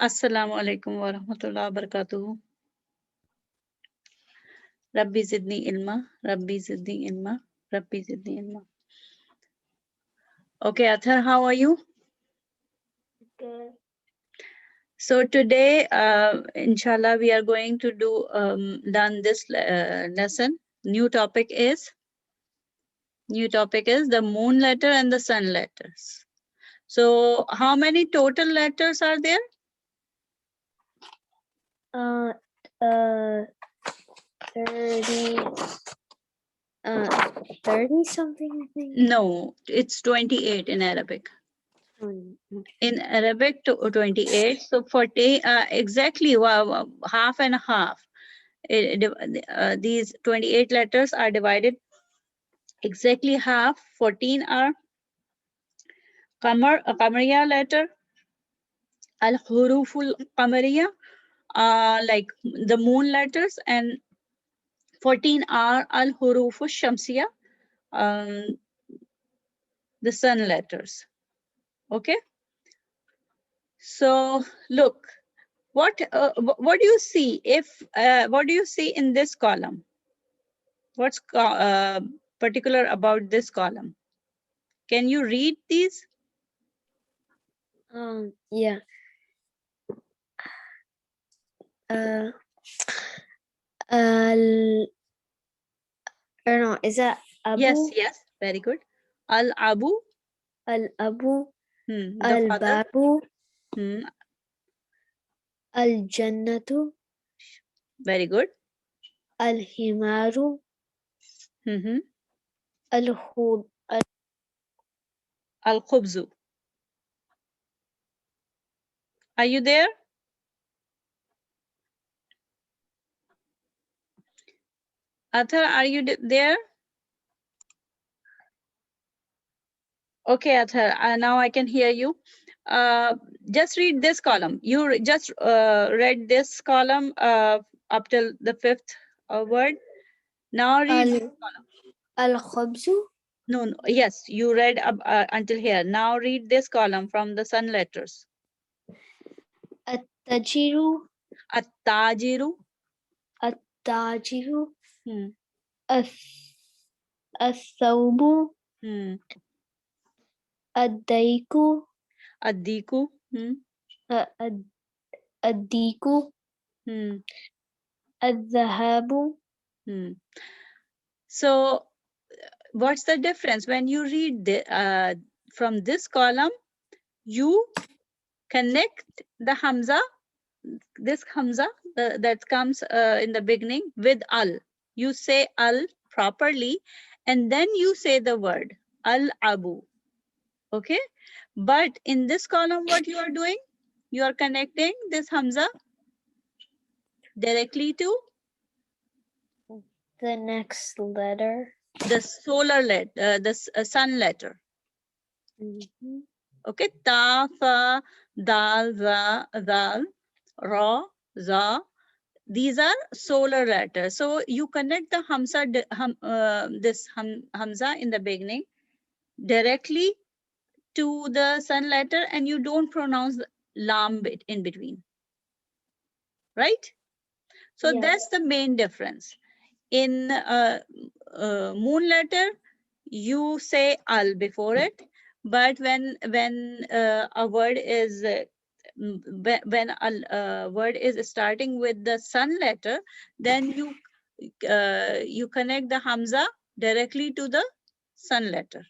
Assalamu alaikum wa rahmatullahi wa barakatuh. Rabbi zidni ilma, Rabbi zidni ilma, Rabbi zidni ilma. Okay, Athar, how are you? Good. So today, inshallah, we are going to learn this lesson. New topic is the moon letter and the sun letters. So how many total letters are there? 30 something, I think. No, it's 28 in Arabic. In Arabic, 28. So 40, exactly half and half. These 28 letters are divided exactly half. 14 are Qamariya letter. Al-Huruful Qamariya, like the moon letters, and 14 are Al-Huruful Shamsiya, the sun letters. Okay. So look, what do you see what do you see in this column? What's particular about this column? Can you read these? Yeah. I don't know, is that Abu? Yes, very good. Al-Abu. Al-Abu. The Al-Babu. father. Al-Jannatu. Very good. Al-Himaru. Al-Khubzu. Are you there? Athar, are you there? Okay, Athar, now I can hear you. Just read this column. You just read this column up till the fifth word. Now read this column. Al-Khubzu. No, yes, you read until here. Now read this column from the sun letters. At-Tajiru. At-Tajiru. At-Tajiru. Al-Thawbu. Ad-Daiku. Ad-Diku. Ad-Diku. Ad-Dhahabu. So what's the difference? When you read from this column, you connect the Hamza, this Hamza that comes in the beginning with Al. You say Al properly, and then you say the word Al-Abu. Okay? But in this column, what you are doing? You are connecting this Hamza directly to the next letter. the solar letter, the sun letter. Okay, ta, fa, dal, za, dal, ra, za. These are solar letters. So you connect the Hamza, Hamza in the beginning directly to the sun letter, and you don't pronounce the lam bit in between. Right? So that's the main difference. In moon letter, you say al before it, but when a word is when a word is starting with the sun letter, then you connect the Hamza directly to the sun letter.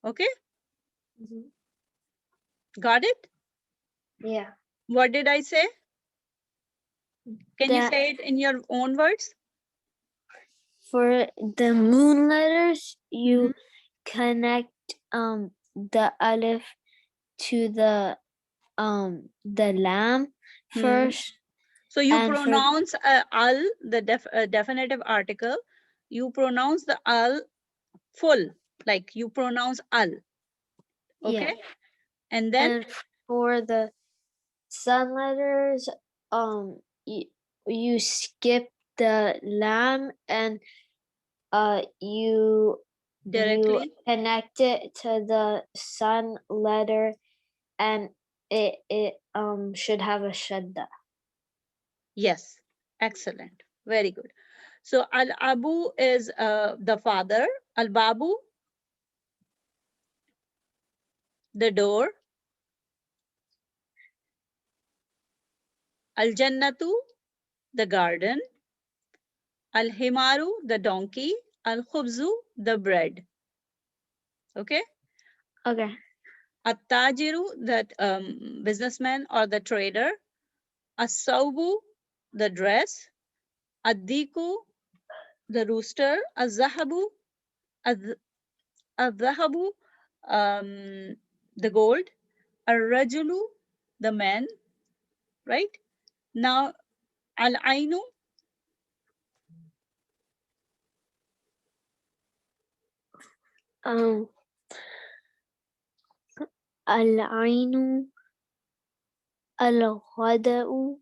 Okay? Got it? Yeah. What did I say? Can you say it in your own words? For the moon letters, you connect the alif to the lam first. So you pronounce al, the definitive article. You pronounce the al full, like you pronounce al. Okay. Yeah. And then for the sun letters, you skip the lam and you directly connect it to the sun letter, and it should have a shadda. Yes, excellent. Very good. So Al-Abu is the father. Al-Babu, the door. Al-Jannatu, the garden. Al-Himaru, the donkey. Al-Khubzu, the bread. Okay. Okay. At-Tajiru, the businessman or the trader. As-Sawbu, the dress. Ad-Diku, the rooster. Az-Zahabu, Az-Zahabu, the gold. Ar-Rajulu, the man. Right? Now, Al-Ainu, Al-ainu, al-ghada'u,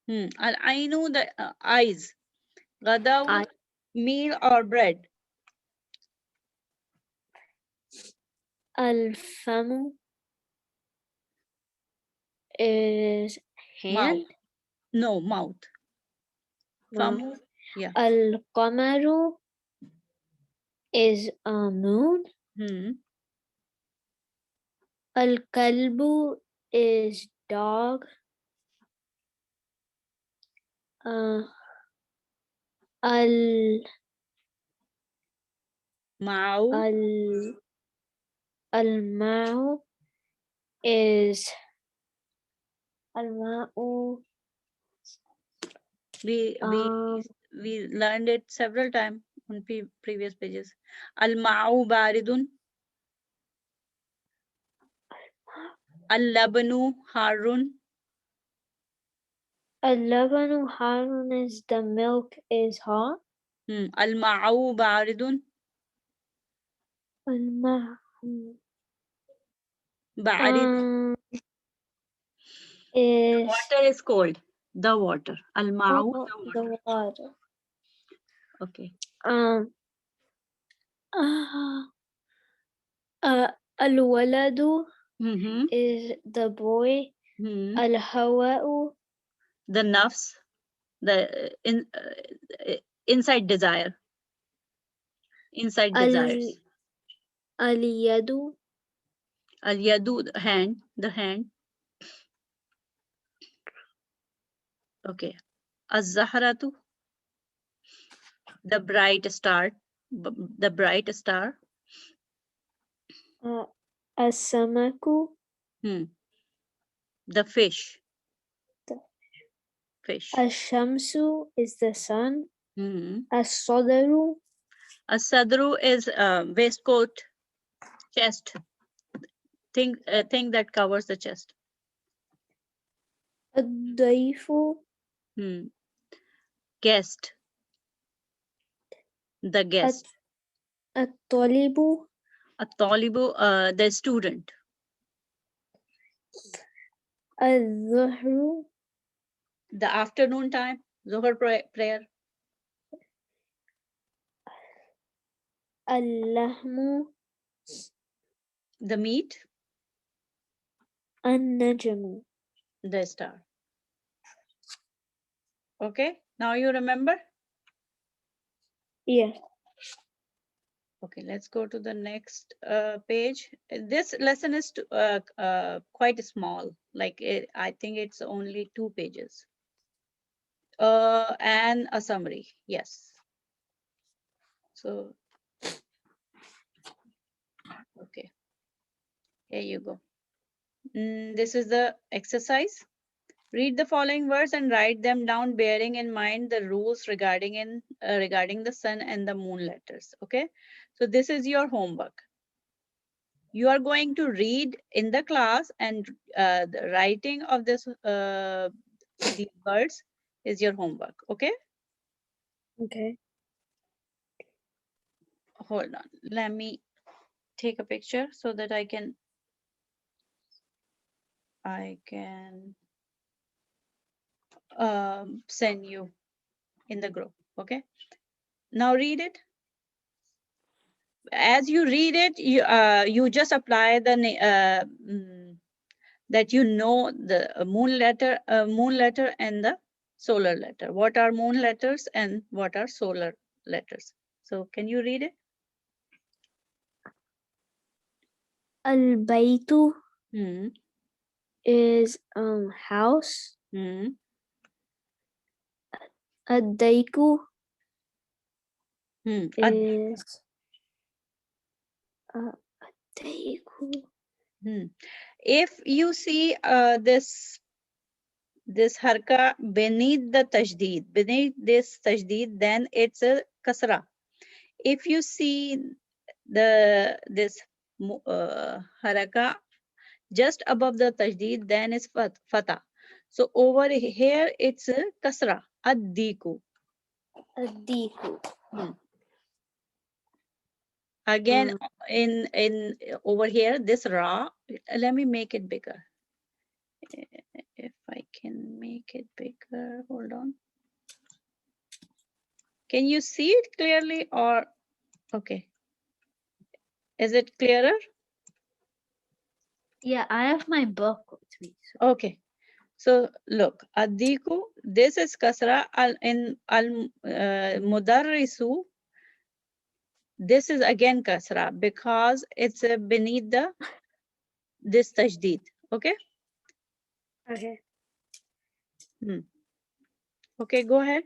Al-Ainu, the eyes. Ghadaw, meal or bread. al-famu is hand. Mouth. No, mouth. Mouth. Famu, yeah. Al-qamaru is a moon. Al-kalbu is dog. Al Ma'u, al-ma'u is al-ma'u. We learned it several times on previous pages. Al-Ma'u baridun. Al-Labanu harun. Al-labanu harun is the milk is hot. Al-Ma'u baridun. Al-ma'u Barid. is Water is cold. The water. Al-Ma'u, the water. Okay. Al-waladu is the boy. Al-hawa'u, the nafs, the inside desire. Inside desires. al-yadu, Al-yadu, hand, the hand. Okay. Az-zahratu, the bright star. The bright star. as-samaku, the fish. Fish. Ash-shamsu is the sun. As-sadaru. As-sadru is waistcoat, chest. Thing that covers the chest. Ad-daifu. Guest. The guest. At-talibu. At-talibu, the student. Al-zuhru. The afternoon time, Zuhr prayer. Al-lahmu. The meat. An-najmu. The star. Okay, now you remember? Yeah. Okay, let's go to the next page. This lesson is quite small. Like I think it's only 2 pages. And a summary, yes. So, okay, here you go. This is the exercise. Read the following words and write them down, bearing in mind the rules regarding the sun and the moon letters. Okay, so this is your homework. You are going to read in the class, and the writing of these words is your homework. Okay. Okay. Hold on. Let me take a picture so that I can send you in the group. Okay. Now read it. As you read it, you just apply that you know the moon letter and the solar letter. What are moon letters and what are solar letters? So can you read it? Al-Baytu Hmm. is house. Hmm. Ad-Daiku Hmm. is Daiku. Hmm. If you see this harka beneath the tajdeed, beneath this tajdeed, then it's a kasra. If you see this haraka just above the tajdeed, then it's fatah. So over here it's a kasra, ad-diku. Ad-Diku. Again, in over here, this ra, let me make it bigger. If I can make it bigger, hold on. Can you see it clearly or, okay. Is it clearer? Yeah, I have my book with me. So. Okay. So look, adiku, this is kasra in al mudarrisu. This is again kasra because it's beneath this tajdeed. Okay. Okay. Okay, go ahead.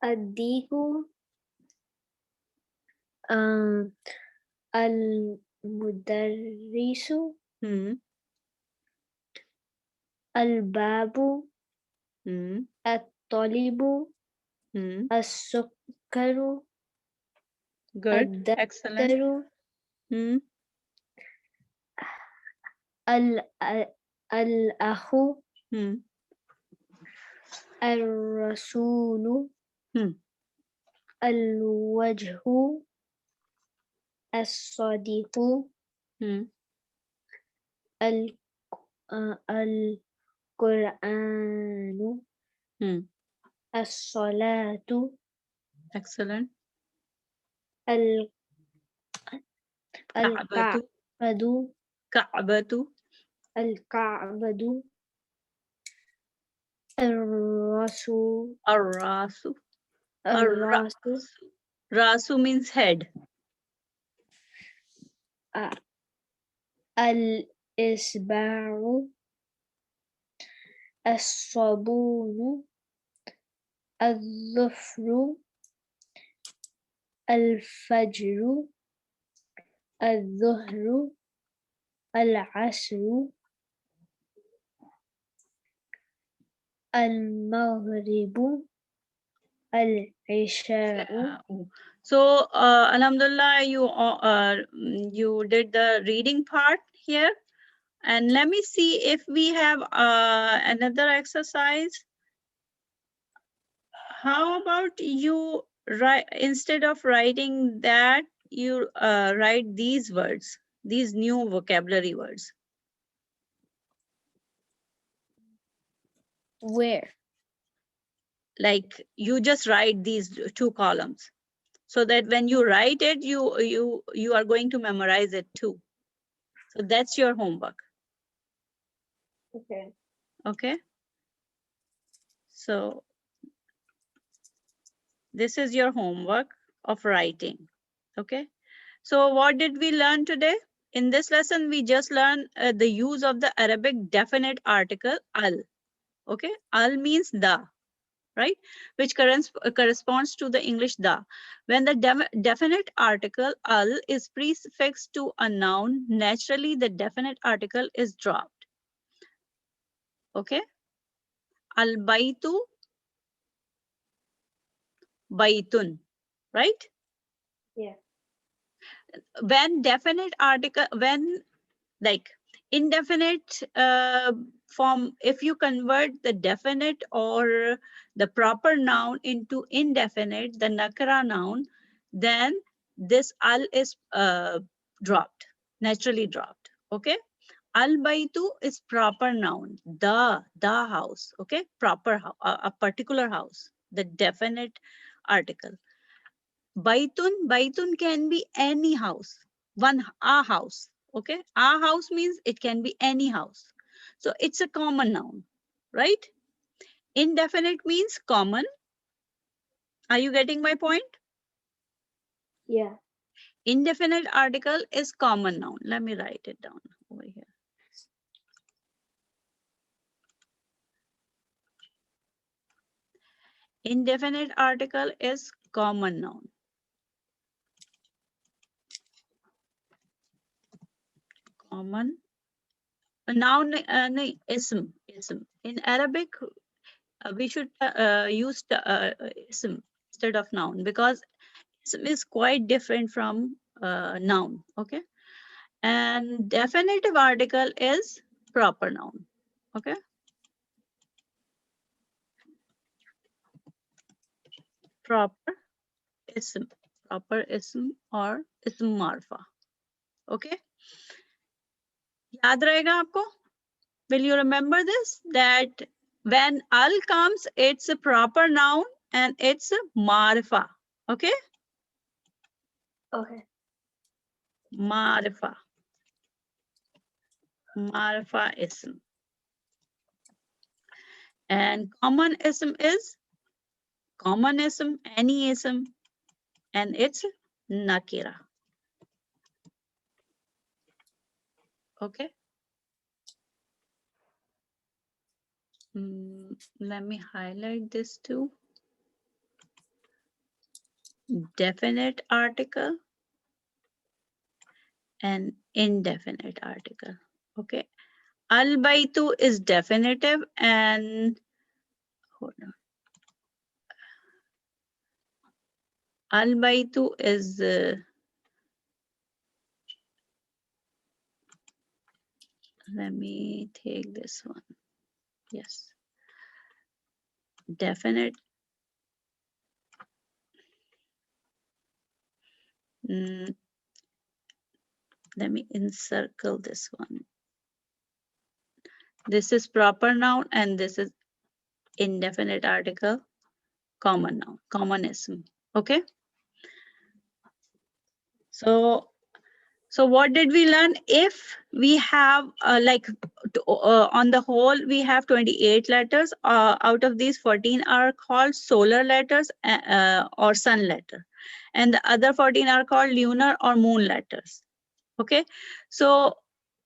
Ad-Diku al-Mudarrisu al-Babu at-Talibu as-Sukkaru Good. Excellent. ad-Daktaru al-Akhu al-Rasulu al-Wajhu as-Sadiqu al-Qur'anu as-Salatu Excellent. al-Ka'batu Ka'batu. al-Ka'batu al-Rasu Ar-rasu. al-Rasu Rasu means head. al-Isba'u as-Sabunu al-Dhufru al-Fajru al-Dhuhru al-Asru al-Maghribu al-Isha'u. So, Alhamdulillah, you did the reading part here. And let me see if we have another exercise. How about you write, instead of writing that, you write these words, these new vocabulary words. Where? Like you just write these two columns so that when you write it, you are going to memorize it too. So that's your homework. Okay. Okay. So this is your homework of writing. Okay. So what did we learn today? In this lesson, we just learned the use of the Arabic definite article al. Okay. Al means the, right? Which corresponds to the English the. When the definite article al is prefixed to a noun, naturally the definite article is dropped. Okay. Al baitu, baitun, right? Yeah. When definite article, when like indefinite form, if you convert the definite or the proper noun into indefinite, the nakara noun, then this al is dropped, naturally dropped. Okay. Al baitu is proper noun, the house. Okay. Proper house, a particular house, the definite article. Baitun can be any house, a house. Okay, a house means it can be any house. So it's a common noun, right? Indefinite means common. Are you getting my point? Yeah. Indefinite article is common noun. Let me write it down over here. Indefinite article is common noun. Common noun, ism. In Arabic, we should use ism instead of noun, because ism is quite different from noun. Okay, and definitive article is proper noun. Okay, proper ism, or ism marfa. Okay, याद रहेगा आपको? Will you remember this? That when al comes, it's a proper noun and it's a marifa. Okay? Okay. Marifa. Marifa ism. And common ism is common ism, any ism, and it's nakira. Okay? Let me highlight this too. Definite article and indefinite article. Okay? Al-baitu is definitive and hold on. Al-baitu is let me take this one. Yes. Definite. Let me encircle this one. This is proper noun and this is indefinite article, common noun, commonism. Okay. So what did we learn? If we have on the whole, we have 28 letters. Out of these, 14 are called solar letters or sun letter. And the other 14 are called lunar or moon letters. Okay. So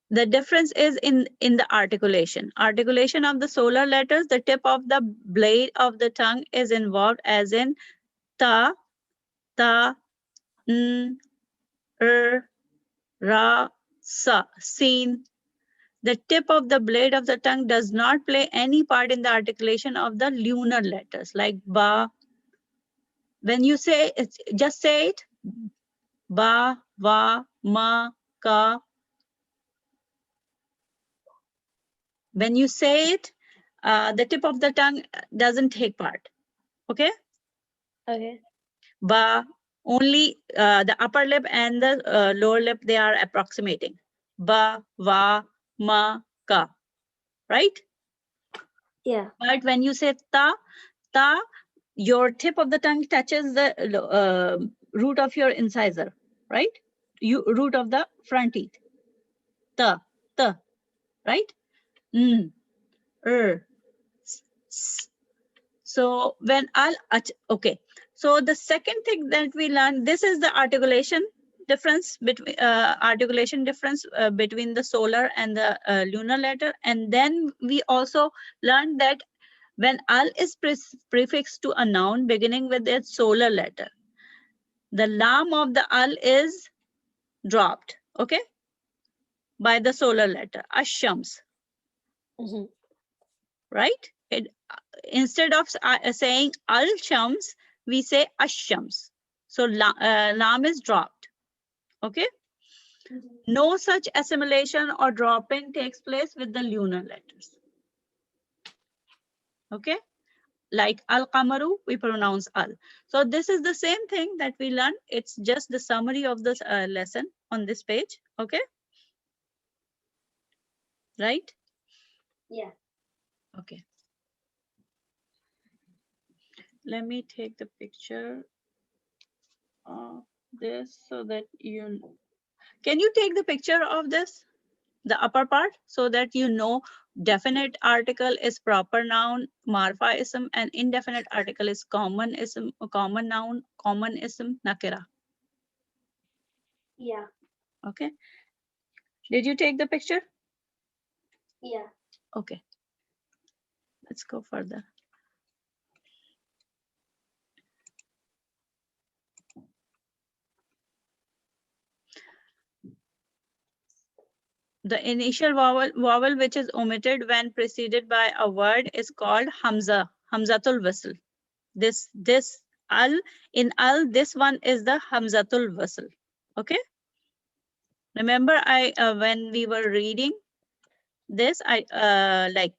the difference is in the articulation. Articulation of the solar letters, the tip of the blade of the tongue is involved, as in ta, ta, n, ra, sa, sin. The tip of the blade of the tongue does not play any part in the articulation of the lunar letters, like ba. When you say it, just say it. Ba, va, ma, ka. When you say it, the tip of the tongue doesn't take part. Okay? Okay. Ba, only the upper lip and the lower lip, they are approximating. Ba, va, ma, ka. Right? Yeah. But when you say ta, ta, your tip of the tongue touches the root of your incisor, right? Root of the front teeth. Ta, ta, right? So when okay. So the second thing that we learned, this is the articulation difference between between the solar and the lunar letter. And then we also learned that when al is prefixed to a noun beginning with its solar letter, the lam of the al is dropped, okay, by the solar letter, ashams, right? Instead of saying al-shams, we say ashams. So lam is dropped, okay? No such assimilation or dropping takes place with the lunar letters, okay? Like al-qamaru, we pronounce al. So this is the same thing that we learned. It's just the summary of this lesson on this page, okay? Right? Yeah. Okay. Let me take the picture of this so that you Can you take the picture of this, the upper part, so that you know definite article is proper noun, marfa ism, and indefinite article is common ism, common noun, common ism, nakira. Yeah. Okay. Did you take the picture? Yeah. Okay. Let's go further. The initial vowel which is omitted when preceded by a word is called hamza, hamzatul wasl. This al, in al, this one is the hamzatul wasl. Okay. Remember, I when we were reading this, I like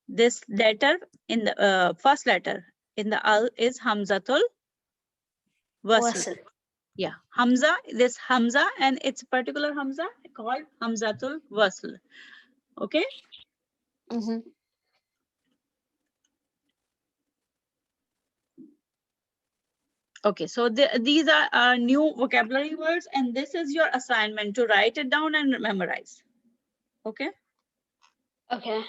this letter in the first letter in the al is hamzatul wasl. Wasl. Yeah, hamza, this hamza, and it's particular hamza called hamzatul wasl. Okay. Mm-hmm. Okay, so these are new vocabulary words, and this is your assignment to write it down and memorize. Okay. Okay.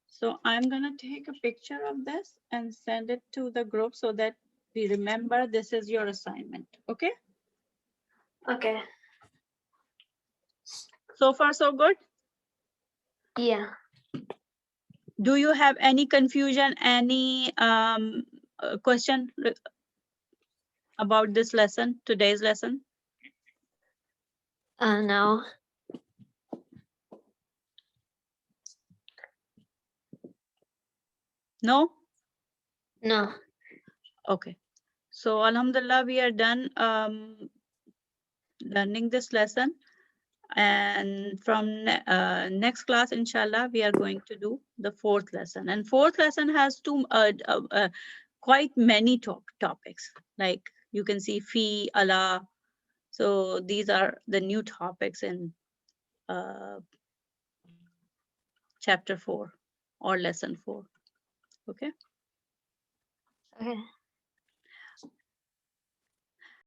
So I'm gonna take a picture of this and send it to the group so that we remember this is your assignment. Okay. Okay. So far, so good. Yeah. Do you have any confusion, any question about this lesson, today's lesson? No. No? No. Okay. So alhamdulillah, we are done learning this lesson. And from next class, inshallah, we are going to do the fourth lesson. And fourth lesson has quite many topics. Like you can see fi, Allah. So these are the new topics in chapter 4 or lesson 4. Okay. Okay.